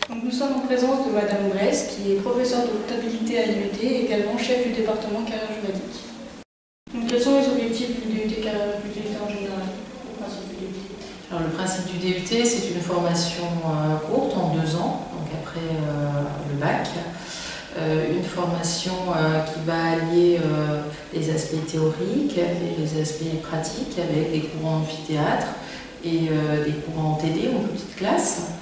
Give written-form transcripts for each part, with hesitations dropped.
Donc nous sommes en présence de Madame Bresse, qui est professeure de comptabilité à l'IUT et également chef du département carrière juridique. Donc quels sont les objectifs du DUT carrière juridique en général, le principe du DUT? Alors, le principe du DUT, c'est une formation courte, en 2 ans, donc après le bac. Une formation qui va allier les aspects théoriques et les aspects pratiques avec des cours en amphithéâtre et des cours en TD, en petite classe.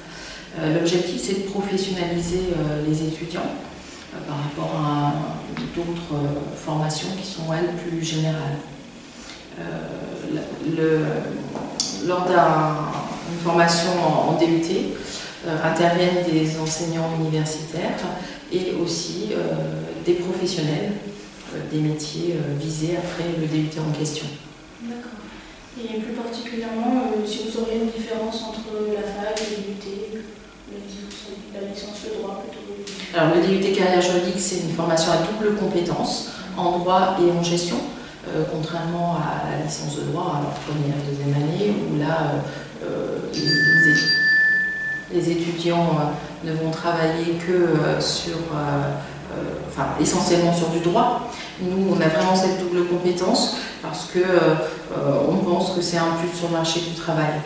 L'objectif, c'est de professionnaliser les étudiants par rapport à d'autres formations qui sont, elles, plus générales. Lors d'une formation en DUT, interviennent des enseignants universitaires et aussi des professionnels des métiers visés après le DUT en question. D'accord. Et plus particulièrement, si vous auriez une différence entre la fac et le DUT, la licence de droit plutôt. Alors, le DUT carrière juridique, c'est une formation à double compétence en droit et en gestion, contrairement à la licence de droit, alors première et deuxième année, où là, les étudiants ne vont travailler que sur, essentiellement sur du droit. Nous, on a vraiment cette double compétence parce que on pense que c'est un plus sur le marché du travail.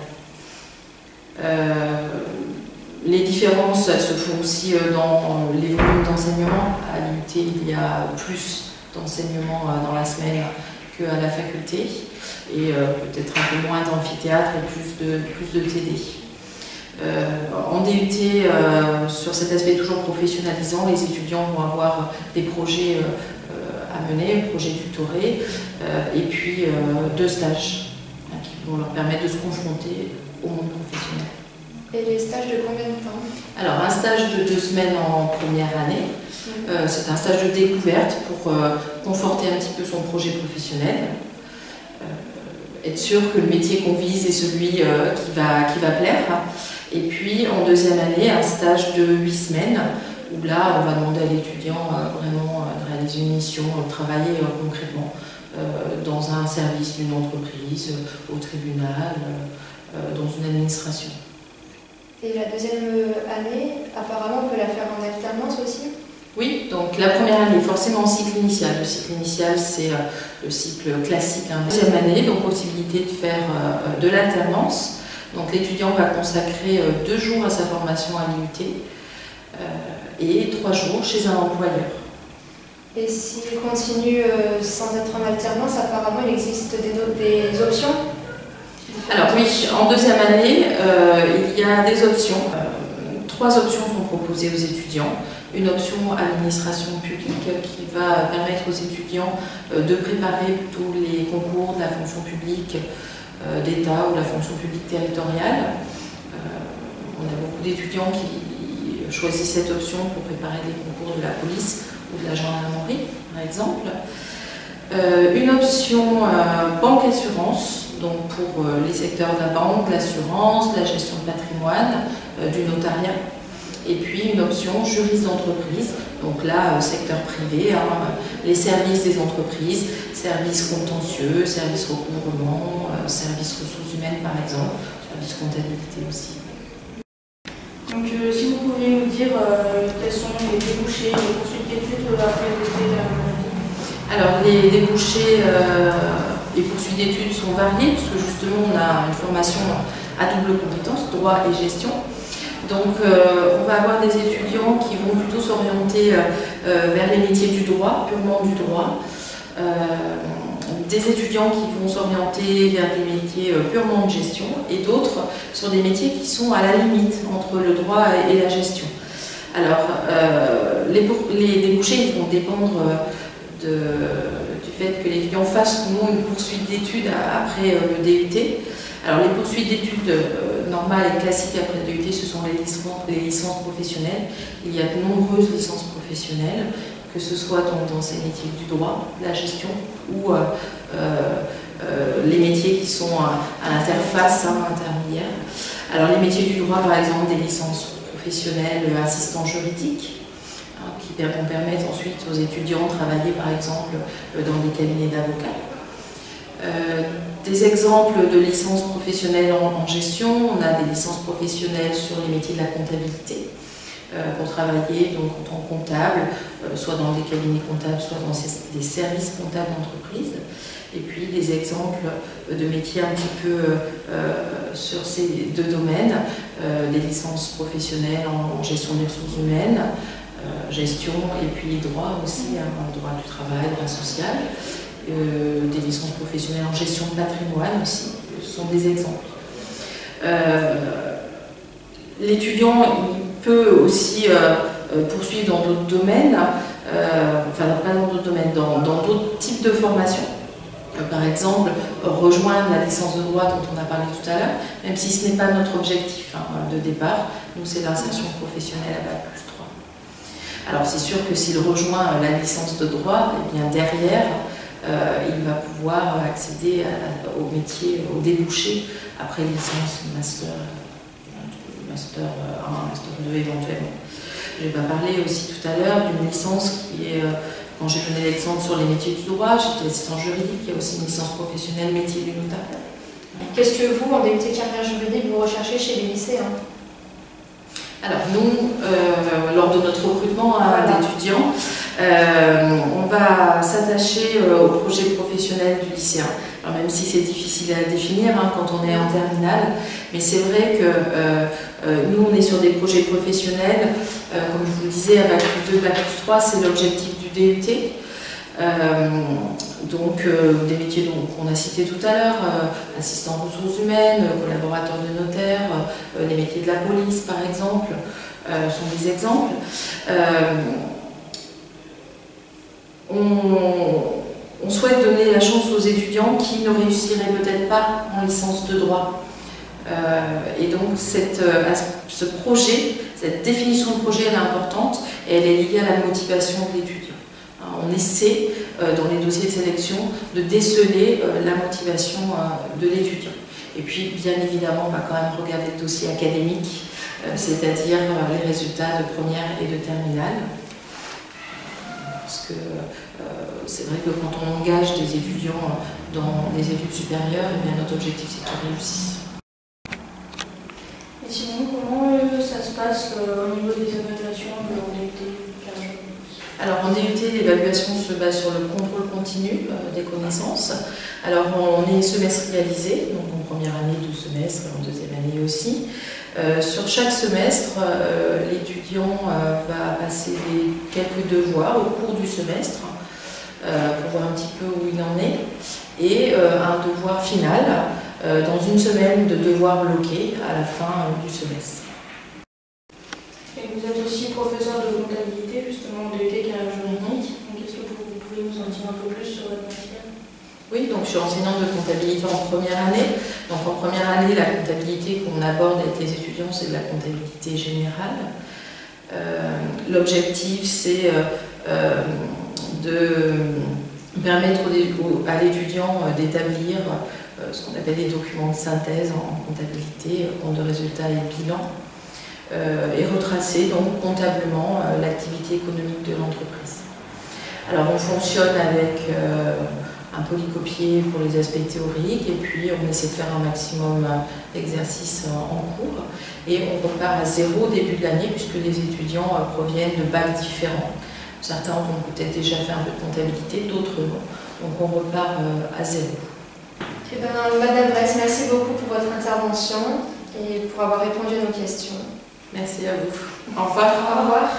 Les différences se font aussi dans les volumes d'enseignement. À l'IUT, il y a plus d'enseignement dans la semaine qu'à la faculté, et peut-être un peu moins d'amphithéâtre et plus de TD. En DUT, sur cet aspect toujours professionnalisant, les étudiants vont avoir des projets à mener, projets tutorés, et puis 2 stages qui vont leur permettre de se confronter au monde professionnel. Et les stages de combien de temps? Alors, un stage de 2 semaines en première année, c'est un stage de découverte pour conforter un petit peu son projet professionnel, être sûr que le métier qu'on vise est celui qui va plaire. Et puis, en deuxième année, un stage de 8 semaines, où là, on va demander à l'étudiant vraiment de réaliser une mission, de travailler concrètement dans un service d'une entreprise, au tribunal, dans une administration. Et la deuxième année, apparemment, on peut la faire en alternance aussi? Oui, donc la première année, forcément en cycle initial. Le cycle initial, c'est le cycle classique. Deuxième année, donc possibilité de faire de l'alternance. Donc l'étudiant va consacrer 2 jours à sa formation à l'IUT et 3 jours chez un employeur. Et s'il continue sans être en alternance, apparemment, il existe des options? Alors oui, en deuxième année, il y a des options. 3 options sont proposées aux étudiants. Une option administration publique qui va permettre aux étudiants de préparer plutôt les concours de la fonction publique d'État ou la fonction publique territoriale. On a beaucoup d'étudiants qui choisissent cette option pour préparer des concours de la police ou de la gendarmerie, par exemple. Une option banque-assurance, donc pour les secteurs de la banque, de l'assurance, de la gestion de patrimoine, du notariat. Et puis une option juriste d'entreprise, donc là, secteur privé, les services des entreprises, services contentieux, services recouvrement, services ressources humaines par exemple, services comptabilité aussi. Donc si vous pouviez nous dire quels sont les débouchés, les poursuites d'études après le DUT. Alors les débouchés et poursuites d'études sont variés, puisque justement on a une formation à double compétence, droit et gestion. Donc on va avoir des étudiants qui vont plutôt s'orienter vers les métiers du droit, purement du droit. Des étudiants qui vont s'orienter vers des métiers purement de gestion et d'autres sur des métiers qui sont à la limite entre le droit et la gestion. Alors les débouchés ils vont dépendre du fait que l'étudiant fasse ou non une poursuite d'études après le DUT. Alors les poursuites d'études normales et classiques après le DUT, ce sont les licences professionnelles. Il y a de nombreuses licences professionnelles, que ce soit dans ces métiers du droit, de la gestion ou les métiers qui sont à l'interface intermédiaire. Alors les métiers du droit, par exemple, des licences professionnelles, assistants juridiques, qui vont permettre ensuite aux étudiants de travailler, par exemple, dans des cabinets d'avocats. Des exemples de licences professionnelles en gestion, on a des licences professionnelles sur les métiers de la comptabilité, pour travailler donc, en tant que comptable, soit dans des cabinets comptables, soit dans des services comptables d'entreprise. Et puis des exemples de métiers un petit peu sur ces deux domaines, des licences professionnelles en gestion des ressources humaines, gestion et puis droit aussi, droit du travail, droit social, des licences professionnelles en gestion de patrimoine aussi, ce sont des exemples. L'étudiant peut aussi poursuivre dans d'autres domaines, enfin pas dans d'autres domaines, dans d'autres types de formations. Par exemple, rejoindre la licence de droit dont on a parlé tout à l'heure, même si ce n'est pas notre objectif de départ, nous c'est l'insertion professionnelle à Bac+3. Alors c'est sûr que s'il rejoint la licence de droit, eh bien derrière, il va pouvoir accéder au métier, au débouché, après licence, master 1, master 2 éventuellement. Je vais parler aussi tout à l'heure d'une licence qui est, quand j'ai donné l'exemple sur les métiers du droit, j'étais assistant juridique, il y a aussi une licence professionnelle métier du notariat. Qu'est-ce que vous, en DUT carrière juridique, vous recherchez chez les lycéens? Alors nous, lors de notre recrutement d'étudiants, on va s'attacher au projet professionnel du lycéen. Alors même si c'est difficile à définir quand on est en terminale, mais c'est vrai que nous on est sur des projets professionnels, comme je vous le disais, à Bac+2, Bac+3, c'est l'objectif du DUT. Donc des métiers qu'on a cités tout à l'heure, assistant ressources humaines, collaborateur de notaire, les métiers de la police par exemple, sont des exemples. On souhaite donner la chance aux étudiants qui ne réussiraient peut-être pas en licence de droit. Et donc ce projet, cette définition de projet, elle est importante et elle est liée à la motivation de l'étudiant. On essaie, dans les dossiers de sélection, de déceler la motivation de l'étudiant. Et puis, bien évidemment, on va quand même regarder le dossier académique, c'est-à-dire les résultats de première et de terminale. Parce que c'est vrai que quand on engage des étudiants dans des études supérieures, eh bien, notre objectif, c'est qu'ils réussissent. Et sinon, comment ça se passe au niveau des évaluations de DUT? Alors en DUT, l'évaluation se base sur le contrôle continu des connaissances. Alors on est semestrialisé, donc en première année 12 semestres, en deuxième année aussi. Sur chaque semestre, l'étudiant va passer quelques devoirs au cours du semestre pour voir un petit peu où il en est, et un devoir final dans une semaine de devoirs bloqués à la fin du semestre. Et vous êtes aussi professeur de comptabilité, justement, en DUT carrière juridique. Donc, est-ce que vous pouvez nous en dire un peu plus sur votre matière? Oui, donc je suis enseignante de comptabilité en première année. Donc en première année, la comptabilité qu'on aborde avec les étudiants, c'est de la comptabilité générale. L'objectif, c'est de permettre à l'étudiant d'établir ce qu'on appelle des documents de synthèse en comptabilité, compte de résultats et bilan. Et retracer donc comptablement l'activité économique de l'entreprise. Alors on fonctionne avec un polycopier pour les aspects théoriques et puis on essaie de faire un maximum d'exercices en cours et on repart à zéro au début de l'année puisque les étudiants proviennent de bacs différents. Certains ont peut-être déjà fait un peu de comptabilité, d'autres non. Donc on repart à zéro. Eh bien, Madame Bress, merci beaucoup pour votre intervention et pour avoir répondu à nos questions. Merci à vous. Au revoir. Au revoir.